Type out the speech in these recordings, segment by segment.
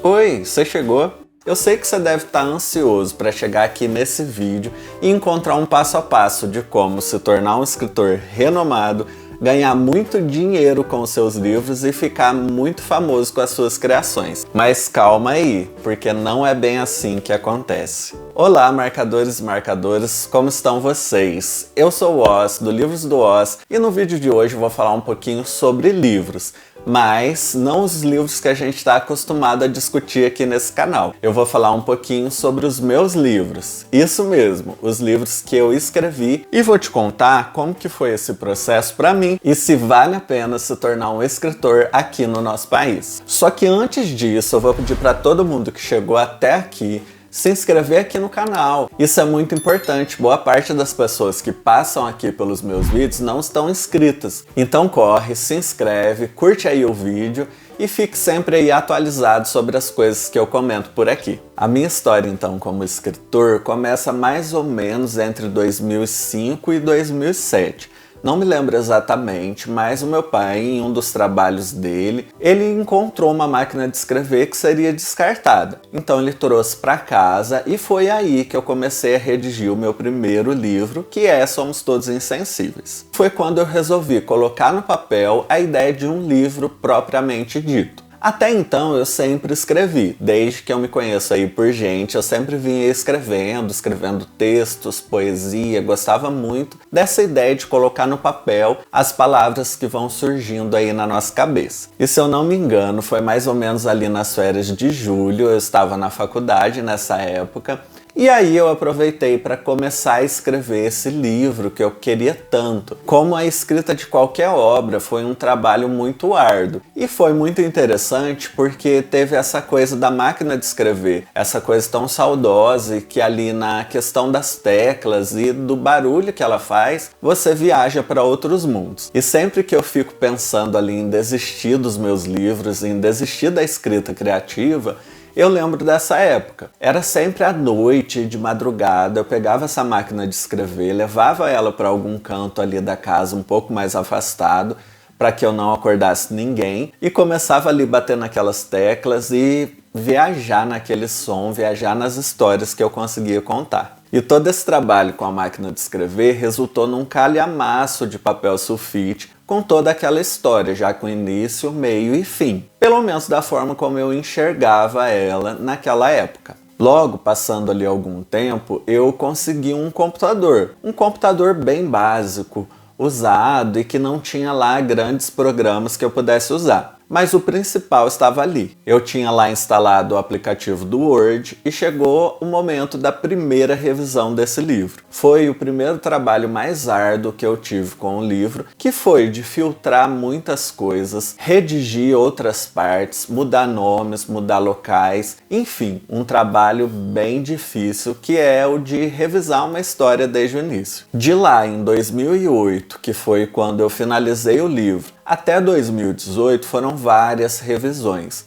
Oi, você chegou? Eu sei que você deve estar ansioso para chegar aqui nesse vídeo e encontrar um passo a passo de como se tornar um escritor renomado, ganhar muito dinheiro com os seus livros e ficar muito famoso com as suas criações. Mas calma aí, porque não é bem assim que acontece. Olá, marcadores e marcadoras, como estão vocês? Eu sou o Oz, do Livros do Oz, e no vídeo de hoje eu vou falar um pouquinho sobre livros, mas não os livros que a gente está acostumado a discutir aqui nesse canal. Eu vou falar um pouquinho sobre os meus livros, isso mesmo, os livros que eu escrevi, e vou te contar como que foi esse processo para mim e se vale a pena se tornar um escritor aqui no nosso país. Só que antes disso, eu vou pedir para todo mundo que chegou até aqui se inscrever aqui no canal. Isso é muito importante, boa parte das pessoas que passam aqui pelos meus vídeos não estão inscritas. Então corre, se inscreve, curte aí o vídeo e fique sempre aí atualizado sobre as coisas que eu comento por aqui. A minha história então como escritor começa mais ou menos entre 2005 e 2007. Não me lembro exatamente, mas o meu pai, em um dos trabalhos dele, ele encontrou uma máquina de escrever que seria descartada. Então ele trouxe para casa e foi aí que eu comecei a redigir o meu primeiro livro, que é Somos Todos Insensíveis. Foi quando eu resolvi colocar no papel a ideia de um livro propriamente dito. Até então eu sempre escrevi, desde que eu me conheço aí por gente, eu sempre vinha escrevendo textos, poesia, gostava muito dessa ideia de colocar no papel as palavras que vão surgindo aí na nossa cabeça. E se eu não me engano, foi mais ou menos ali nas férias de julho, eu estava na faculdade nessa época, e aí eu aproveitei para começar a escrever esse livro que eu queria tanto. Como a escrita de qualquer obra, foi um trabalho muito árduo. E foi muito interessante porque teve essa coisa da máquina de escrever, essa coisa tão saudosa e que ali na questão das teclas e do barulho que ela faz, você viaja para outros mundos. E sempre que eu fico pensando ali em desistir dos meus livros, em desistir da escrita criativa, eu lembro dessa época. Era sempre à noite, de madrugada, eu pegava essa máquina de escrever, levava ela para algum canto ali da casa, um pouco mais afastado, para que eu não acordasse ninguém, e começava ali bater naquelas teclas e viajar naquele som, viajar nas histórias que eu conseguia contar. E todo esse trabalho com a máquina de escrever resultou num calhamaço de papel sulfite, com toda aquela história, já com início, meio e fim. Pelo menos da forma como eu enxergava ela naquela época. Logo, passando ali algum tempo, eu consegui um computador bem básico, usado e que não tinha lá grandes programas que eu pudesse usar. Mas o principal estava ali. Eu tinha lá instalado o aplicativo do Word e chegou o momento da primeira revisão desse livro. Foi o primeiro trabalho mais árduo que eu tive com o livro, que foi de filtrar muitas coisas, redigir outras partes, mudar nomes, mudar locais, enfim, um trabalho bem difícil que é o de revisar uma história desde o início. De lá, em 2008, que foi quando eu finalizei o livro, até 2018 foram várias revisões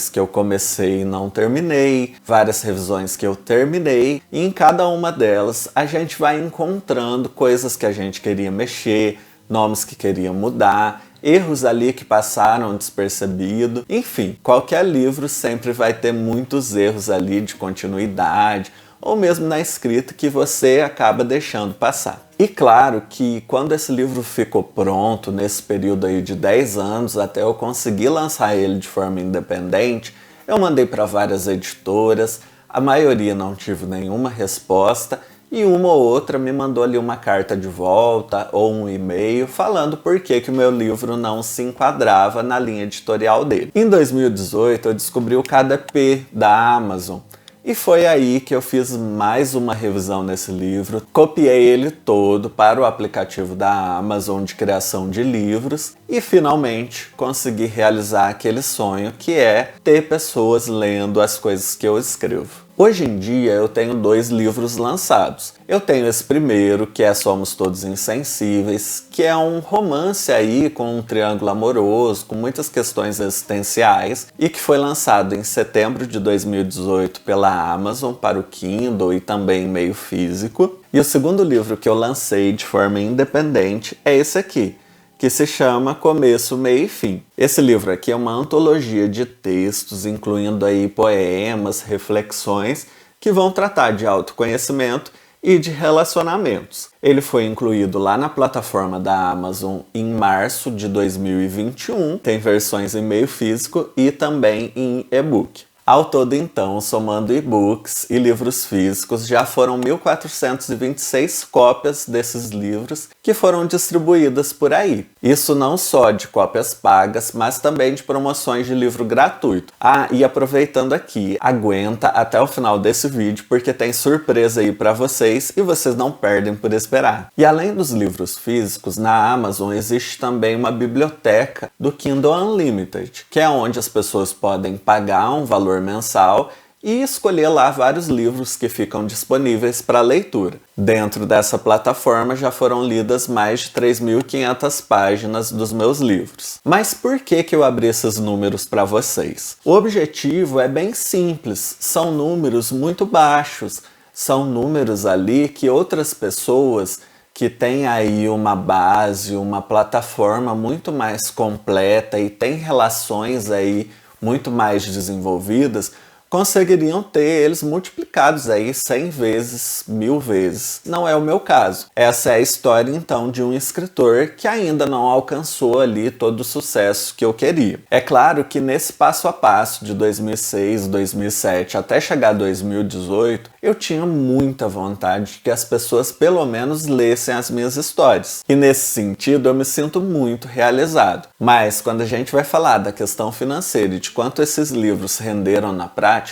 que eu comecei e não terminei, várias revisões que eu terminei, e em cada uma delas a gente vai encontrando coisas que a gente queria mexer, nomes que queria mudar, erros ali que passaram despercebido, enfim, qualquer livro sempre vai ter muitos erros ali de continuidade, ou mesmo na escrita que você acaba deixando passar. E claro que quando esse livro ficou pronto, nesse período aí de 10 anos, até eu conseguir lançar ele de forma independente, eu mandei para várias editoras, a maioria não tive nenhuma resposta, e uma ou outra me mandou ali uma carta de volta ou um e-mail falando por que o meu livro não se enquadrava na linha editorial dele. Em 2018 eu descobri o KDP da Amazon, e foi aí que eu fiz mais uma revisão nesse livro, copiei ele todo para o aplicativo da Amazon de criação de livros e finalmente consegui realizar aquele sonho que é ter pessoas lendo as coisas que eu escrevo. Hoje em dia eu tenho 2 livros lançados. Eu tenho esse primeiro, que é Somos Todos Insensíveis, que é um romance aí com um triângulo amoroso, com muitas questões existenciais, e que foi lançado em setembro de 2018 pela Amazon para o Kindle e também meio físico. E o segundo livro que eu lancei de forma independente é esse aqui, que se chama Começo, Meio e Fim. Esse livro aqui é uma antologia de textos, incluindo aí poemas, reflexões, que vão tratar de autoconhecimento e de relacionamentos. Ele foi incluído lá na plataforma da Amazon em março de 2021, tem versões em meio físico e também em e-book. Ao todo, então, somando e-books e livros físicos, já foram 1.426 cópias desses livros que foram distribuídas por aí. Isso não só de cópias pagas, mas também de promoções de livro gratuito. Ah, e aproveitando aqui, aguenta até o final desse vídeo, porque tem surpresa aí para vocês e vocês não perdem por esperar. E além dos livros físicos, na Amazon existe também uma biblioteca do Kindle Unlimited, que é onde as pessoas podem pagar um valor mensal e escolher lá vários livros que ficam disponíveis para leitura. Dentro dessa plataforma já foram lidas mais de 3.500 páginas dos meus livros. Mas por que eu abri esses números para vocês? O objetivo é bem simples, são números muito baixos, são números ali que outras pessoas que têm aí uma base, uma plataforma muito mais completa e tem relações aí muito mais desenvolvidas, conseguiriam ter eles multiplicados aí 100 vezes, 1000 vezes. Não é o meu caso. Essa é a história então de um escritor que ainda não alcançou ali todo o sucesso que eu queria. É claro que nesse passo a passo de 2006, 2007 até chegar a 2018, eu tinha muita vontade de que as pessoas pelo menos lessem as minhas histórias. E nesse sentido eu me sinto muito realizado. Mas quando a gente vai falar da questão financeira e de quanto esses livros renderam na prática,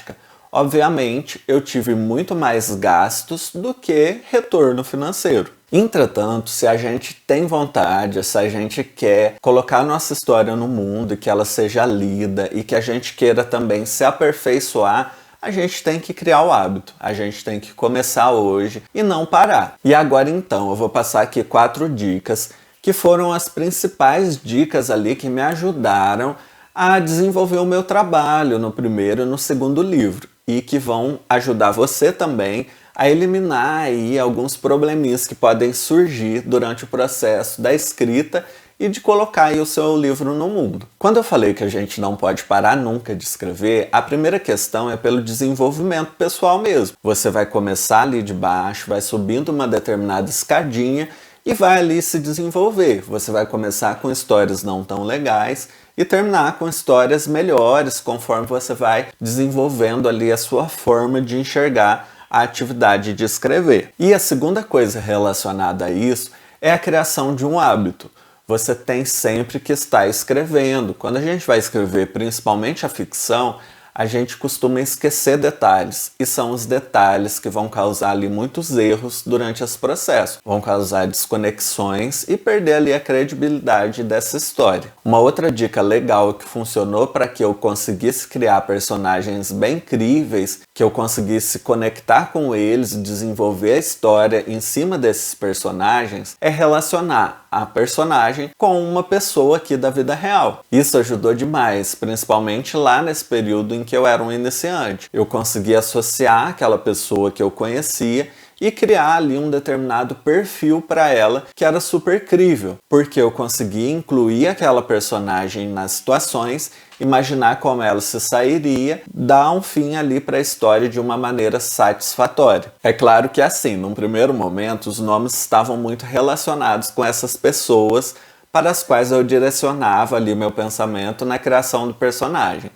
obviamente, eu tive muito mais gastos do que retorno financeiro. Entretanto, se a gente tem vontade, se a gente quer colocar nossa história no mundo e que ela seja lida e que a gente queira também se aperfeiçoar, a gente tem que criar o hábito, a gente tem que começar hoje e não parar. E agora então, eu vou passar aqui 4 dicas que foram as principais dicas ali que me ajudaram a desenvolver o meu trabalho no primeiro e no segundo livro e que vão ajudar você também a eliminar aí alguns probleminhas que podem surgir durante o processo da escrita e de colocar aí o seu livro no mundo. Quando eu falei que a gente não pode parar nunca de escrever, a primeira questão é pelo desenvolvimento pessoal mesmo. Você vai começar ali de baixo, vai subindo uma determinada escadinha e vai ali se desenvolver. Você vai começar com histórias não tão legais e terminar com histórias melhores conforme você vai desenvolvendo ali a sua forma de enxergar a atividade de escrever. E a segunda coisa relacionada a isso é a criação de um hábito. Você tem sempre que estar escrevendo. Quando a gente vai escrever, principalmente a ficção, a gente costuma esquecer detalhes, e são os detalhes que vão causar ali muitos erros durante esse processo, vão causar desconexões e perder ali a credibilidade dessa história. Uma outra dica legal que funcionou para que eu conseguisse criar personagens bem críveis, que eu conseguisse conectar com eles e desenvolver a história em cima desses personagens, é relacionar a personagem com uma pessoa aqui da vida real. Isso ajudou demais, principalmente lá nesse período em que eu era um iniciante. Eu consegui associar aquela pessoa que eu conhecia e criar ali um determinado perfil para ela que era super crível, porque eu consegui incluir aquela personagem nas situações, imaginar como ela se sairia, dar um fim ali para a história de uma maneira satisfatória. É claro que assim, num primeiro momento, os nomes estavam muito relacionados com essas pessoas para as quais eu direcionava ali meu pensamento na criação do personagem.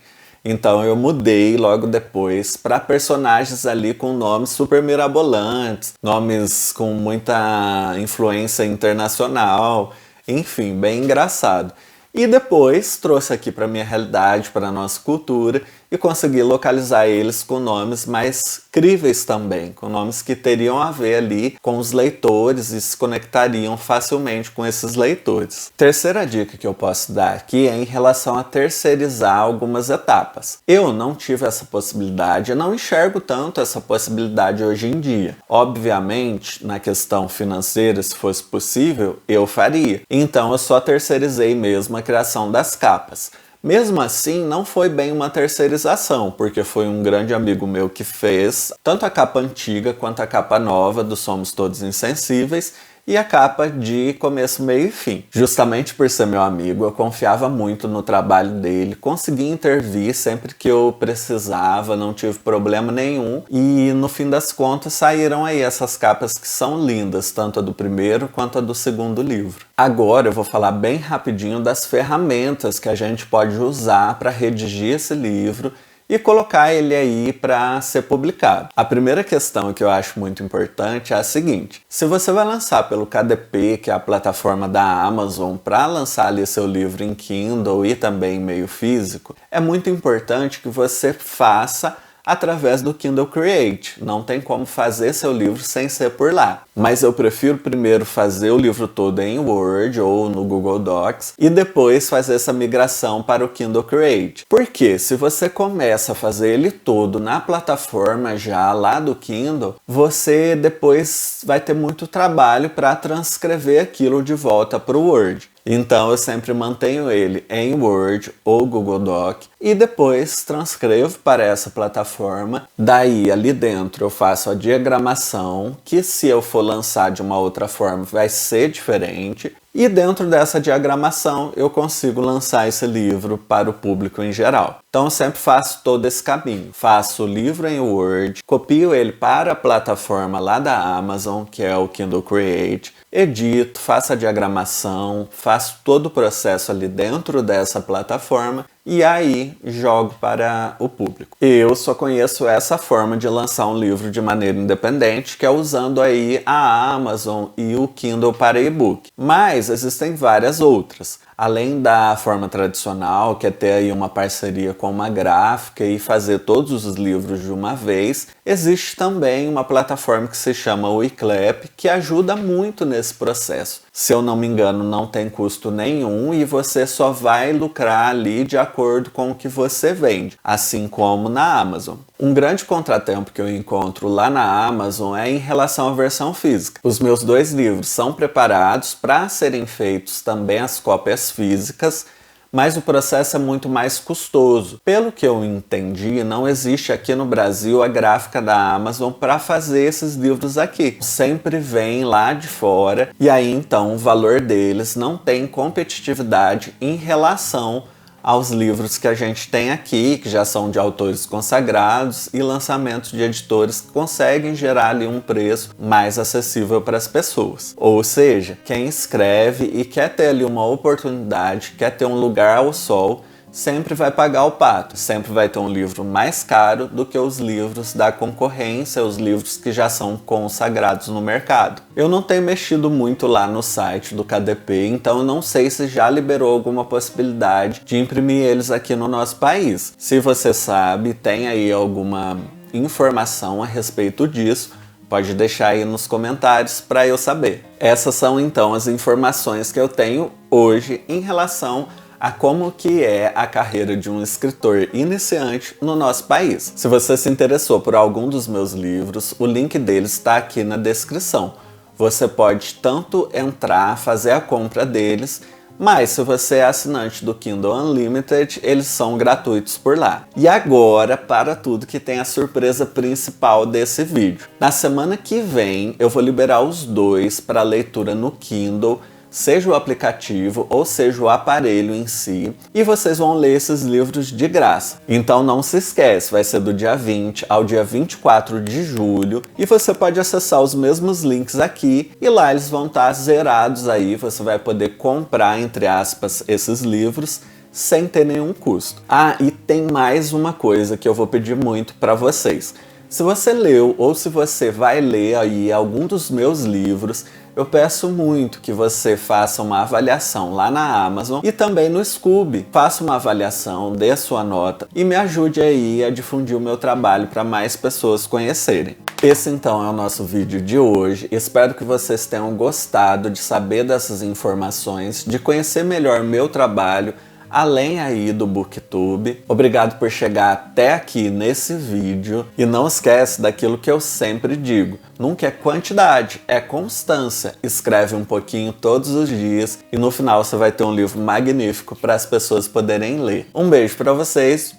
Então eu mudei logo depois para personagens ali com nomes super mirabolantes, nomes com muita influência internacional, enfim, bem engraçado. E depois trouxe aqui para minha realidade, para a nossa cultura, e consegui localizar eles com nomes mais críveis também, com nomes que teriam a ver ali com os leitores e se conectariam facilmente com esses leitores. Terceira dica que eu posso dar aqui é em relação a terceirizar algumas etapas. Eu não tive essa possibilidade, eu não enxergo tanto essa possibilidade hoje em dia. Obviamente, na questão financeira, se fosse possível, eu faria. Então eu só terceirizei mesmo a criação das capas. Mesmo assim, não foi bem uma terceirização, porque foi um grande amigo meu que fez tanto a capa antiga quanto a capa nova do Somos Todos Insensíveis, e a capa de começo, meio e fim. Justamente por ser meu amigo, eu confiava muito no trabalho dele, consegui intervir sempre que eu precisava, não tive problema nenhum, e no fim das contas saíram aí essas capas que são lindas, tanto a do primeiro quanto a do segundo livro. Agora eu vou falar bem rapidinho das ferramentas que a gente pode usar para redigir esse livro e colocar ele aí para ser publicado. A primeira questão que eu acho muito importante é a seguinte: se você vai lançar pelo KDP, que é a plataforma da Amazon, para lançar ali seu livro em Kindle e também em meio físico, é muito importante que você faça através do Kindle Create. Não tem como fazer seu livro sem ser por lá. Mas eu prefiro primeiro fazer o livro todo em Word ou no Google Docs e depois fazer essa migração para o Kindle Create. Porque se você começa a fazer ele todo na plataforma já lá do Kindle, você depois vai ter muito trabalho para transcrever aquilo de volta para o Word. Então eu sempre mantenho ele em Word ou Google Doc e depois transcrevo para essa plataforma. Daí ali dentro eu faço a diagramação, que se eu for lançar de uma outra forma vai ser diferente. E dentro dessa diagramação eu consigo lançar esse livro para o público em geral. Então eu sempre faço todo esse caminho. Faço o livro em Word, copio ele para a plataforma lá da Amazon, que é o Kindle Create, edito, faço a diagramação, faço todo o processo ali dentro dessa plataforma e aí jogo para o público. Eu só conheço essa forma de lançar um livro de maneira independente, que é usando aí a Amazon e o Kindle para e-book. Mas existem várias outras. Além da forma tradicional, que é ter aí uma parceria com uma gráfica e fazer todos os livros de uma vez, existe também uma plataforma que se chama Wiclap, que ajuda muito nesse processo. Se eu não me engano, não tem custo nenhum e você só vai lucrar ali de acordo com o que você vende, assim como na Amazon. Um grande contratempo que eu encontro lá na Amazon é em relação à versão física. Os meus 2 livros são preparados para serem feitos também as cópias físicas, mas o processo é muito mais custoso. Pelo que eu entendi, não existe aqui no Brasil a gráfica da Amazon para fazer esses livros aqui. Sempre vem lá de fora e aí então o valor deles não tem competitividade em relação aos livros que a gente tem aqui, que já são de autores consagrados e lançamentos de editores que conseguem gerar ali um preço mais acessível para as pessoas. Ou seja, quem escreve e quer ter ali uma oportunidade, quer ter um lugar ao sol, sempre vai pagar o pato, sempre vai ter um livro mais caro do que os livros da concorrência, os livros que já são consagrados no mercado. Eu não tenho mexido muito lá no site do KDP, então eu não sei se já liberou alguma possibilidade de imprimir eles aqui no nosso país. Se você sabe, tem aí alguma informação a respeito disso, pode deixar aí nos comentários para eu saber. Essas são então as informações que eu tenho hoje em relação a como que é a carreira de um escritor iniciante no nosso país. Se você se interessou por algum dos meus livros, o link deles está aqui na descrição. Você pode tanto entrar, fazer a compra deles, mas se você é assinante do Kindle Unlimited, eles são gratuitos por lá. E agora, para tudo que tem a surpresa principal desse vídeo. Na semana que vem, eu vou liberar os 2 para leitura no Kindle, seja o aplicativo ou seja o aparelho em si, e vocês vão ler esses livros de graça. Então não se esquece, vai ser do dia 20 ao dia 24 de julho, e você pode acessar os mesmos links aqui, e lá eles vão estar zerados aí, você vai poder comprar, entre aspas, esses livros, sem ter nenhum custo. Ah, e tem mais uma coisa que eu vou pedir muito para vocês. Se você leu ou se você vai ler aí algum dos meus livros, eu peço muito que você faça uma avaliação lá na Amazon e também no Scoob. Faça uma avaliação, dê a sua nota e me ajude aí a difundir o meu trabalho para mais pessoas conhecerem. Esse então é o nosso vídeo de hoje. Espero que vocês tenham gostado de saber dessas informações, de conhecer melhor meu trabalho, além aí do BookTube. Obrigado por chegar até aqui nesse vídeo e não esquece daquilo que eu sempre digo, nunca é quantidade, é constância. Escreve um pouquinho todos os dias e no final você vai ter um livro magnífico para as pessoas poderem ler. Um beijo para vocês,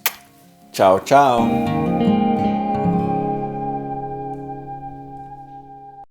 tchau, tchau!